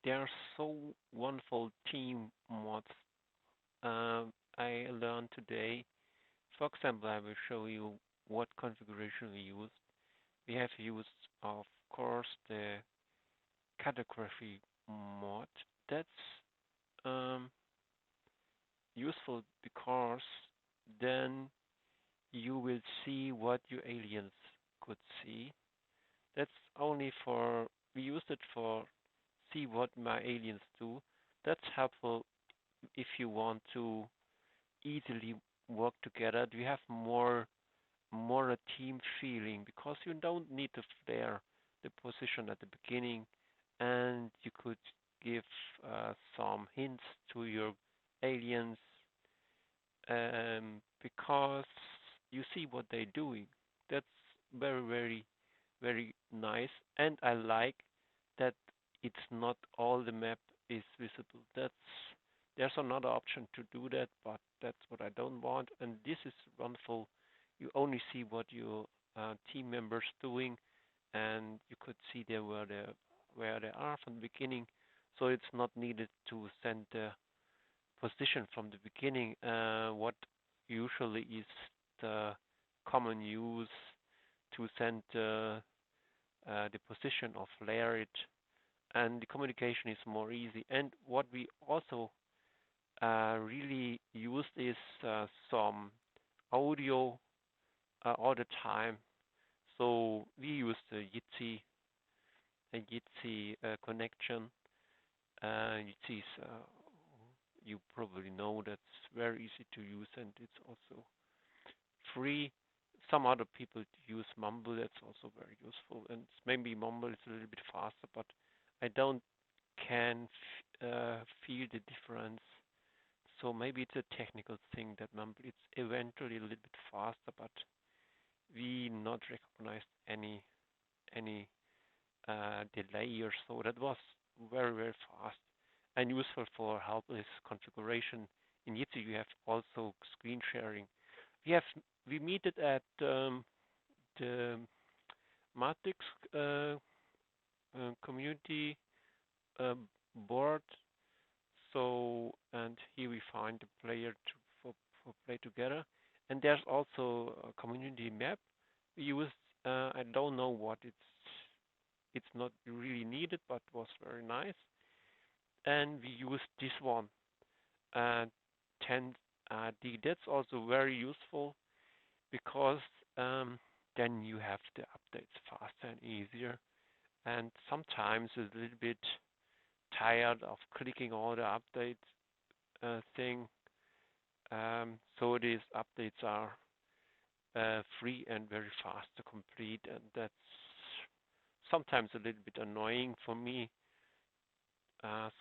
there are so wonderful team mods I learned today. For example, I will show you what configuration we used. We have used, of course, the cartography mod. That's um, useful because then you will see what your aliens could see. That's only for, we use it for see what my aliens do. That's helpful if you want to easily work together. You have more a team feeling because you don't need to flare the position at the beginning, and you could give some hints to your aliens because you see what they're doing. That's very, very, very nice, and I like that it's not all the map is visible. There's another option to do that, but that's what I don't want. And this is wonderful. You only see what your team members doing, and you could see there where they are from the beginning. So it's not needed to send the position from the beginning. What usually is the common use to send the position of layer it, and the communication is more easy. And what we also really used is some audio all the time. So we use the Jitsi connection. Jitsi is, you probably know, that's very easy to use, and it's also free. Some other people use Mumble, that's also very useful. And maybe Mumble is a little bit faster, but I don't can feel the difference. So maybe it's a technical thing that Mumble it's eventually a little bit faster, but we not recognized any delay or so. That was very, very fast and useful for helpless configuration. In Jitsi you have also screen sharing. We meet it at the Matrix community uh, board. So, and here we find the player for play together. And there's also a community map we use. I don't know what it's not really needed, but was very nice. And we use this one, uh, 10D. That's also very useful because then you have the updates faster and easier. And sometimes it's a little bit tired of clicking all the updates thing. So these updates are free and very fast to complete, and that's sometimes a little bit annoying for me.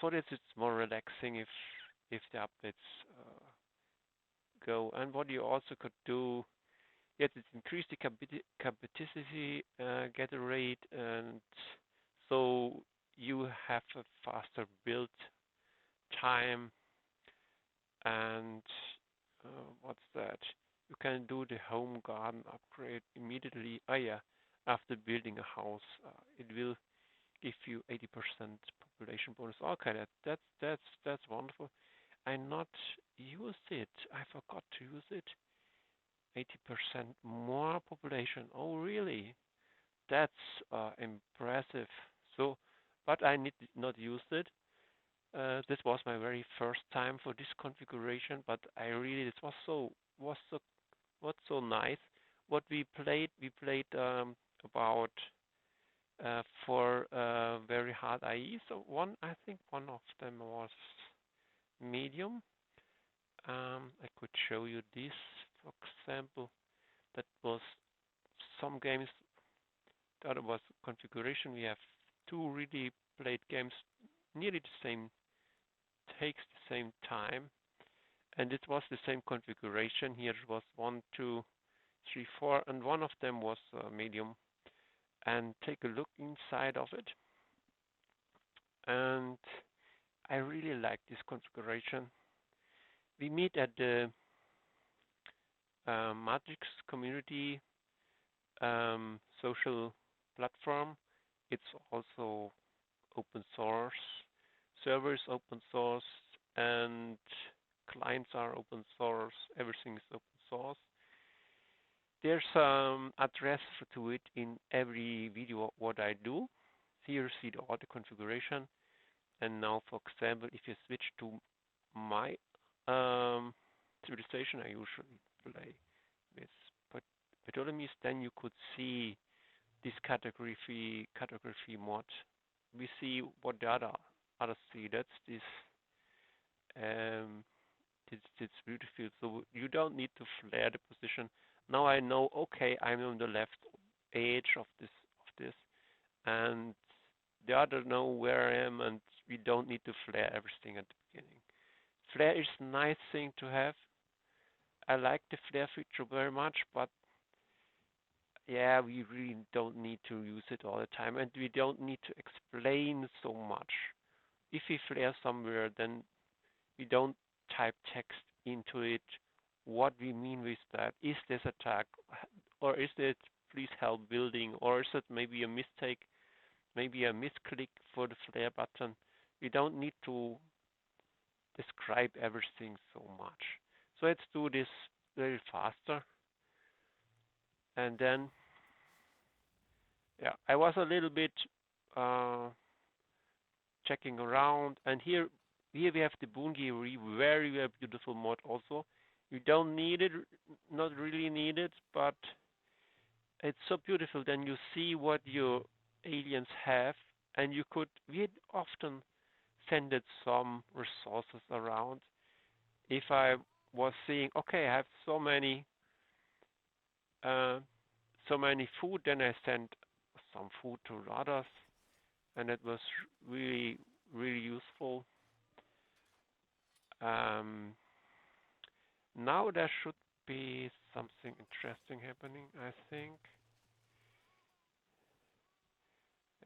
So that it's more relaxing if the updates go. And what you also could do, yes, it's increase the capacity, gather rate, and so you have a faster build time. And what's that? You can do the home garden upgrade immediately. Oh yeah, after building a house, it will give you 80% population bonus. Okay, that's wonderful. I not use it. I forgot to use it. 80% more population. Oh really? That's impressive. So, but I need not use it. This was my very first time for this configuration, but I really this was so nice. What we played about for very hard IE. So I think one of them was medium. I could show you this, for example. That was some games. The other was configuration. We have two really played games nearly the same, takes the same time, and it was the same configuration. Here it was 1, 2, 3, 4, and one of them was medium. And take a look inside of it, and I really like this configuration. We meet at the Matrix community social platform. It's also open source. server is open source and clients are open source. Everything is open source. There's some address to it in every video what I do. Here you see the auto configuration. And now, for example, if you switch to my civilization, I usually play with Ptolemies, then you could see this category mod. We see what the others see. That's this. It's beautiful. So you don't need to flare the position. Now I know. Okay, I'm on the left edge of this, and the other know where I am, and we don't need to flare everything at the beginning. Flare is a nice thing to have. I like the flare feature very much, but yeah, we really don't need to use it all the time, and we don't need to explain so much. If we flare somewhere, then we don't type text into it what we mean with that. Is this a tag, or is it please help building, or is it maybe a mistake, maybe a misclick for the flare button? We don't need to describe everything so much. So let's do this very faster. And then, yeah, I was a little bit checking around, and here we have the boonGui, very, very beautiful mod also. You don't need it, not really need it, but it's so beautiful. Then you see what your aliens have, and we often send it some resources around. If I was seeing, okay, I have so many food, then I sent some food to others, and it was really, really useful. Now there should be something interesting happening, I think.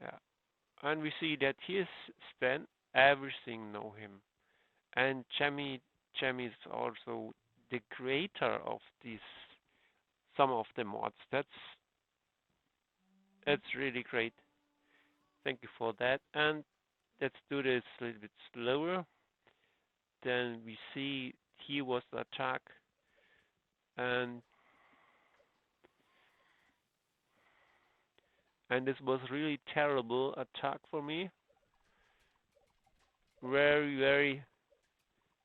Yeah, and we see that here's Stan. Everything know him, and Chemi is also the creator of some of the mods. That's really great. Thank you for that. And let's do this a little bit slower. Then we see here was the attack, and this was really terrible attack for me. Very, very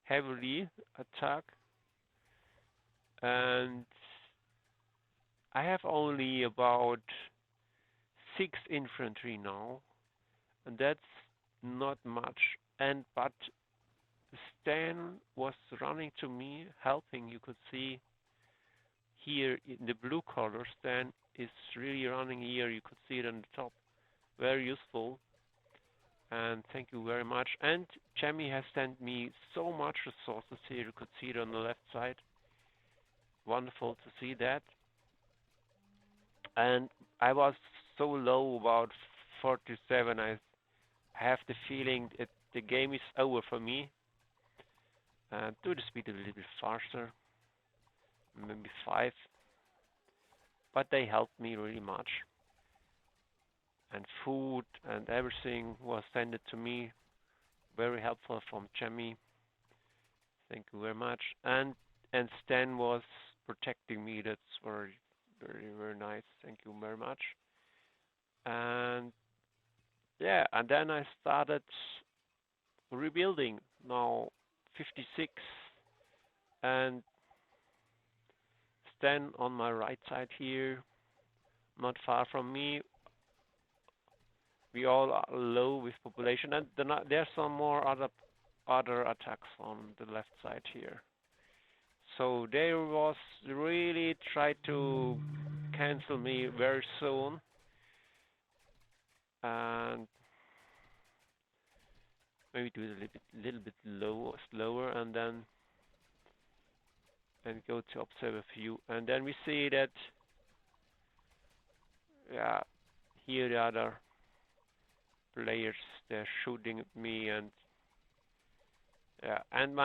heavily attack, and I have only about 6 infantry now, and that's not much. But Stan was running to me, helping. You could see here in the blue color, Stan is really running here. You could see it on the top. Very useful. And thank you very much. And Chemi has sent me so much resources here. You could see it on the left side. Wonderful to see that. And I was so low, about 47. I have the feeling that the game is over for me. Do the speed a little bit faster, maybe 5. But they helped me really much. And food and everything was sent to me. Very helpful from Chemi. Thank you very much. And Stan was protecting me. That's very, very, very nice. Thank you very much. And yeah, and then I started rebuilding. Now 56, and Stan on my right side here, not far from me. We all are low with population, and there's some more other attacks on the left side here. So they was really tried to cancel me very soon, and maybe do it a little bit slower, and then go to observe a few, and then we see that, yeah, here the other players, they're shooting at me, and yeah, and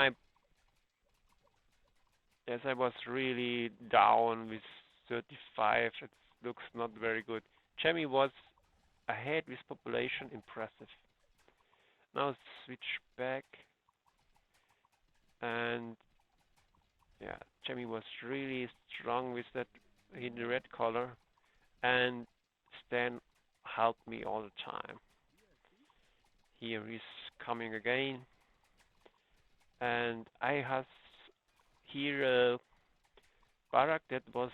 as I was really down with 35, it looks not very good. Chemi was ahead with population, impressive. Now switch back, and yeah, Jamie was really strong with that in the red color, and Stan helped me all the time. Here he's coming again, and I have here a barrack that was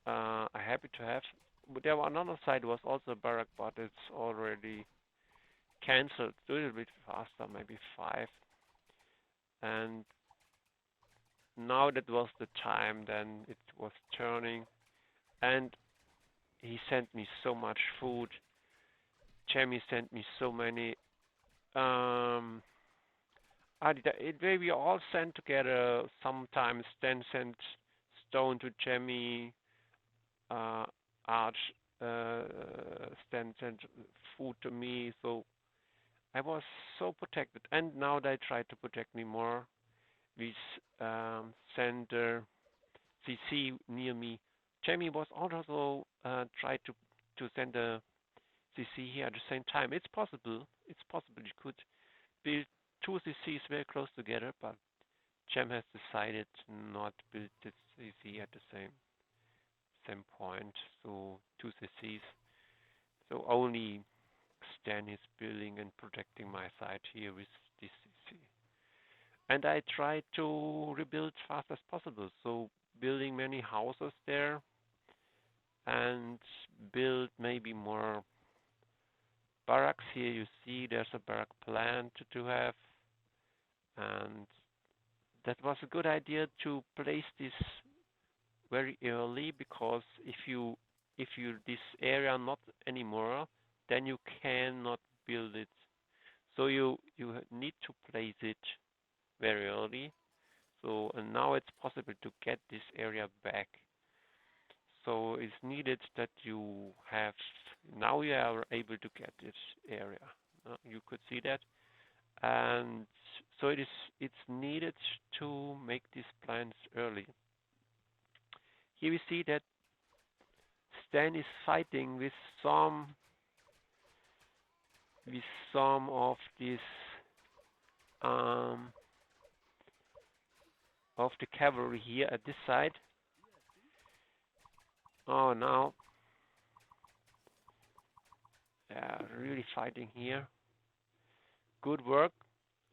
happy to have. But there on another side was also a barrack, but it's already cancelled a little bit faster, maybe 5. And now that was the time, then it was turning, and he sent me so much food. Jamie sent me so many. We all sent together. Sometimes Stan sent stone to Jamie, Arch Stan sent food to me. So I was so protected, and now they try to protect me more. We send CC near me. Jamie was also tried to send a CC here at the same time. It's possible. It's possible you could build 2 CCs very close together, but Jam has decided not to build this CC at the same point. So 2 CCs. So only Stan is building and protecting my side here with this CC. And I try to rebuild fast as possible. So building many houses there and build maybe more barracks. Here you see there's a barrack plan to have, and that was a good idea to place this very early, because if you this area not anymore, then you cannot build it. So you need to place it very early. So and now it's possible to get this area back. So it's needed that you have, now you are able to get this area. You could see that. And so it's needed to make these plans early. Here we see that Stan is fighting with some of these of the cavalry here at this side. Oh, now, yeah, really fighting here. Good work.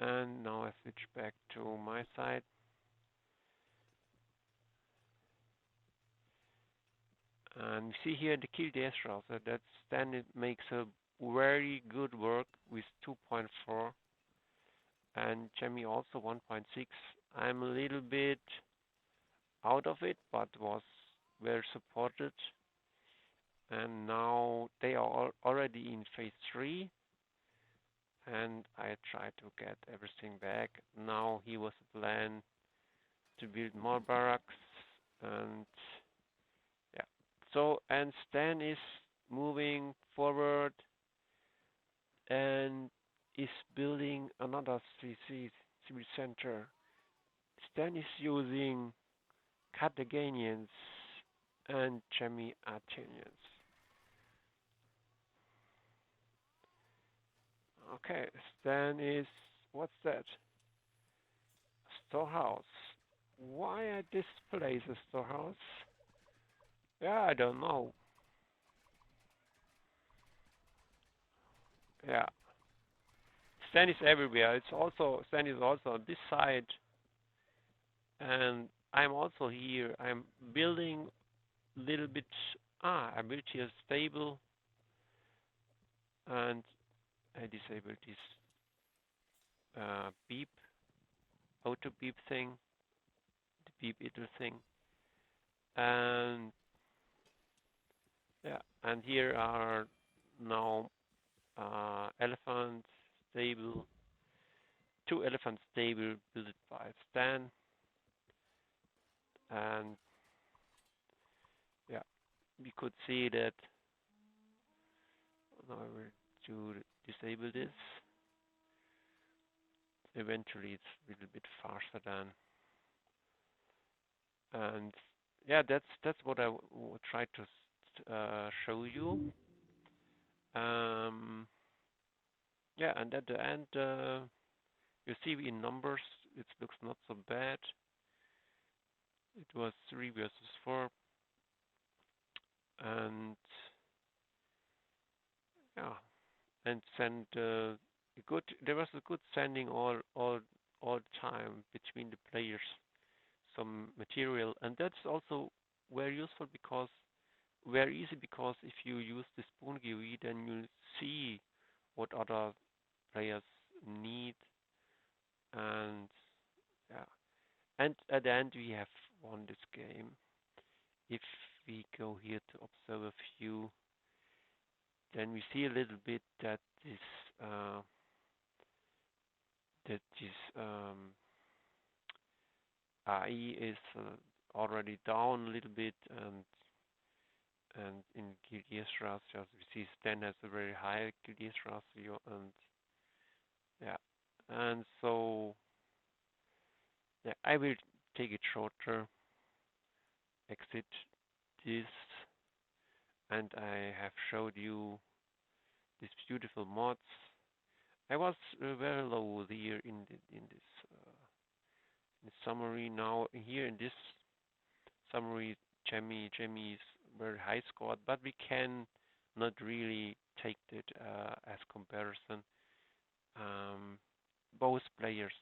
And now I switch back to my side. And see here the kill the router. That then it makes a very good work with 2.4. And Jamie also 1.6. I'm a little bit out of it, but was well supported. And now they are already in phase 3. And I try to get everything back. Now he was a plan to build more barracks, and yeah. So and Stan is moving forward and is building another civil center. Stan is using Carthaginians and Athenians. Okay, Stan is, what's that? Storehouse. Why I displace a storehouse? Yeah, I don't know. Yeah. Stan is everywhere. Stan is also on this side. And I'm also here. I'm building a little bit. I built here stable. And I disabled this beep, auto beep thing, the beep idle thing. And yeah, and here are now elephants stable, 2 elephants stable built by Stan. And yeah, we could see that now I will disable this. Eventually it's a little bit faster than, and yeah, that's what I will try to show you. Yeah, and at the end, you see in numbers, it looks not so bad. It was 3 versus 4, and yeah, and send a good. There was a good sending all time between the players, some material, and that's also very useful because very easy because if you use this boonGui, then you see what other players need, and yeah, and at the end we have won this game. If we go here to observe a few, then we see a little bit that uh, this AI is already down a little bit, and in GDS ratio, we see Stan has a very high GDS ratio, and yeah, and so yeah, I will take it shorter, exit this, and I have showed you these beautiful mods. I was very low here in this summary. Now here in this summary, Jamie is very high scored, but we can not really take it as comparison. Um, both players,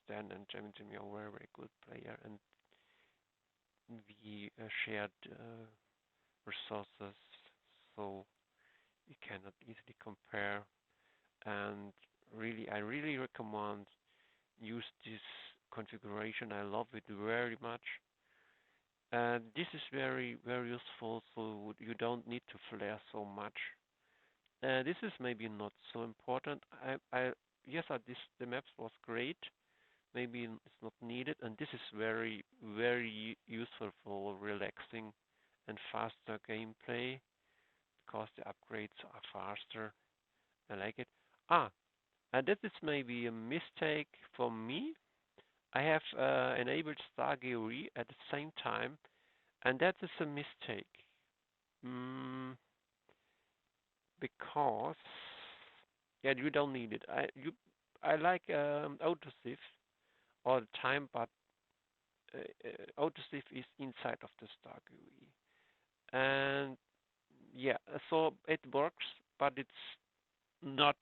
Stan and Jamie, are very, very good player, and we shared resources, so you cannot easily compare. And really, I really recommend use this configuration. I love it very much. And this is very, very useful, so you don't need to flare so much. This is maybe not so important. Yes, the maps was great. Maybe it's not needed, and this is very, very useful for relaxing and faster gameplay because the upgrades are faster. I like it. And that is maybe a mistake for me. I have enabled StarGUI at the same time, and that is a mistake. Mm, because yeah, you don't need it. I like AutoCiv all the time, but AutoCiv is inside of the StarGUI, and yeah, so it works, but it's not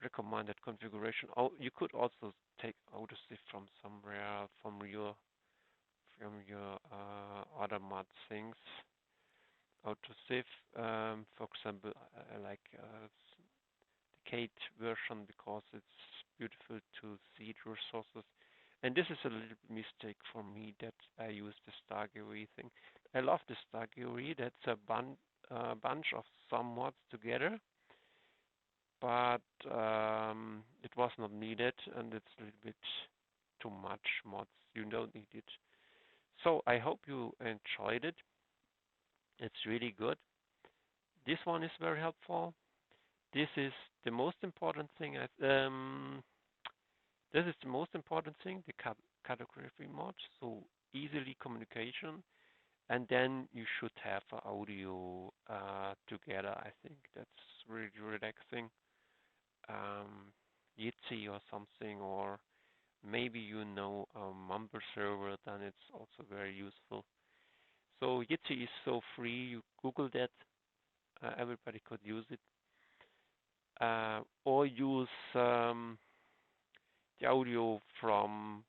recommended configuration. Oh, you could also take AutoCiv from somewhere from your other mod things. AutoCiv, for example, I like the Kate version because it's beautiful to see the resources. And this is a little mistake for me that I use the StarGUI thing. I love the StarGUI. That's a bunch of some mods together, but it was not needed, and it's a little bit too much mods. You don't need it. So I hope you enjoyed it. It's really good. This one is very helpful. This is the most important thing. This is the most important thing, the cartography mod. So easily communication, and then you should have audio together. I think that's really relaxing. Jitsi or something, or maybe you know a Mumble server, then it's also very useful. So Jitsi is so free. You Google that. Everybody could use it. Or use the audio from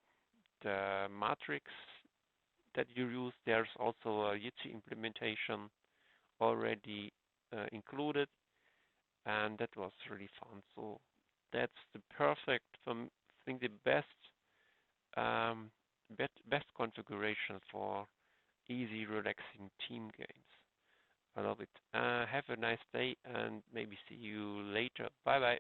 the matrix that you use. There's also a Jitsi implementation already included, and that was really fun. So that's the perfect, I think the um, best configuration for easy, relaxing team games. I love it. Have a nice day and maybe see you later. Bye bye.